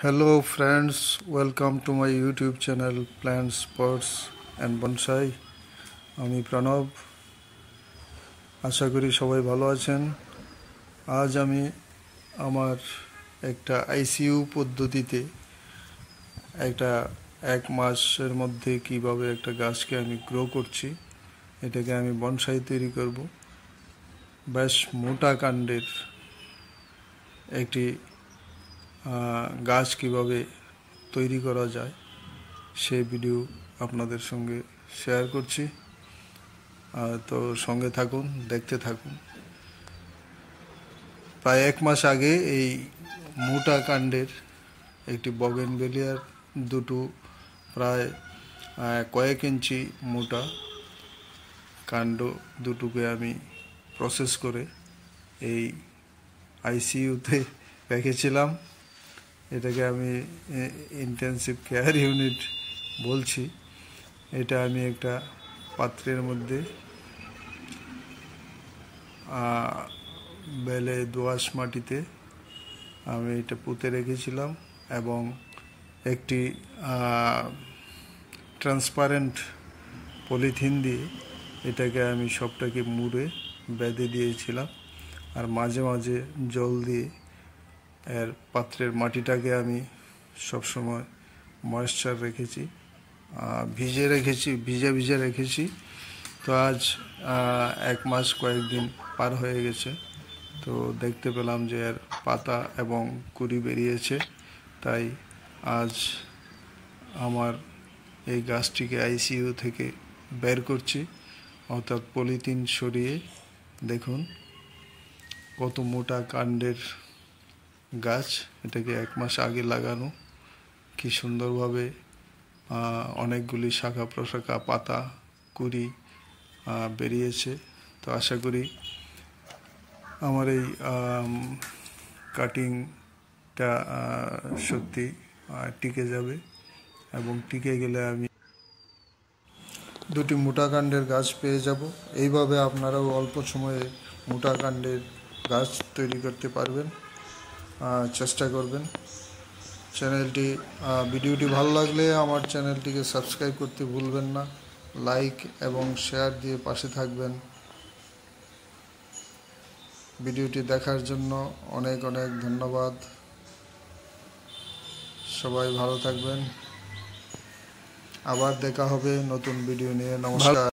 Hello friends, welcome to my YouTube channel Plants, Pots and Bonsai. আমি প্রণব, আশা করি সবাই ভালো আছেন। আজ আমি আমার একটা আইসিইউ পদ্ধতিতে একটা 1 মাসের মধ্যে কিভাবে একটা গাছকে আমি গ্রো করছি, এটাকে আমি বনসাই তৈরি করব। বেশ মোটা কাণ্ডের একটি গাছ কিভাবে তৈরি করা যায় সেই ভিডিও আপনাদের সঙ্গে শেয়ার করছি। তো সঙ্গে থাকুন, দেখতে থাকুন। প্রায় 1 মাস আগে এই মোটা কাণ্ডের একটি বগেনভেলিয়ার দুটো প্রায় কয়েক ইঞ্চি মোটা কাণ্ড দুটোকে আমি প্রসেস করে এই আইসিইউতে রেখেছিলাম। এটাকে আমি ইন্টেনসিভ কেয়ার ইউনিট বলছি। এটা আমি একটা পাত্রের মধ্যে বেলে দোআঁশ মাটিতে আমি এটা পুঁতে রেখেছিলাম এবং একটি ট্রান্সপারেন্ট পলিথিন দিয়ে এটাকে আমি সবটাকে মুড়ে বেঁধে দিয়েছিলাম। আর মাঝে মাঝে জল দিয়ে এর পাত্রের মাটিটাকে আমি সবসময় ময়েশ্চার রেখেছি, ভিজে রেখেছি। তো আজ 1 মাস কয়েকদিন পার হয়ে গেছে। তো দেখতে পেলাম যে এর পাতা এবং কুড়ি বেরিয়েছে। তাই আজ আমার এই গাছটিকে আইসিইউ থেকে বের করছি, অর্থাৎ পলিথিন সরিয়ে। দেখুন কত মোটা কাণ্ডের গাছ, এটাকে 1 মাস আগে লাগানো, কি সুন্দরভাবে অনেকগুলি শাখা প্রশাখা পাতা কুড়ি বেরিয়েছে। তো আশা করি আমার এই কাটিংটা সত্যি টিকে যাবে এবং টিকে গেলে আমি দুটি মোটা কাণ্ডের গাছ পেয়ে যাব। এইভাবে আপনারাও অল্প সময়ে মোটা কাণ্ডের গাছ তৈরি করতে পারবেন, চেষ্টা করবেন। ভিডিওটি ভালো লাগলে আমার চ্যানেলটিকে সাবস্ক্রাইব করতে ভুলবেন না। লাইক এবং শেয়ার দিয়ে পাশে থাকবেন। ভিডিওটি দেখার জন্য অনেক অনেক ধন্যবাদ। সবাই ভালো থাকবেন। আবার দেখা হবে নতুন ভিডিও নিয়ে। নমস্কার।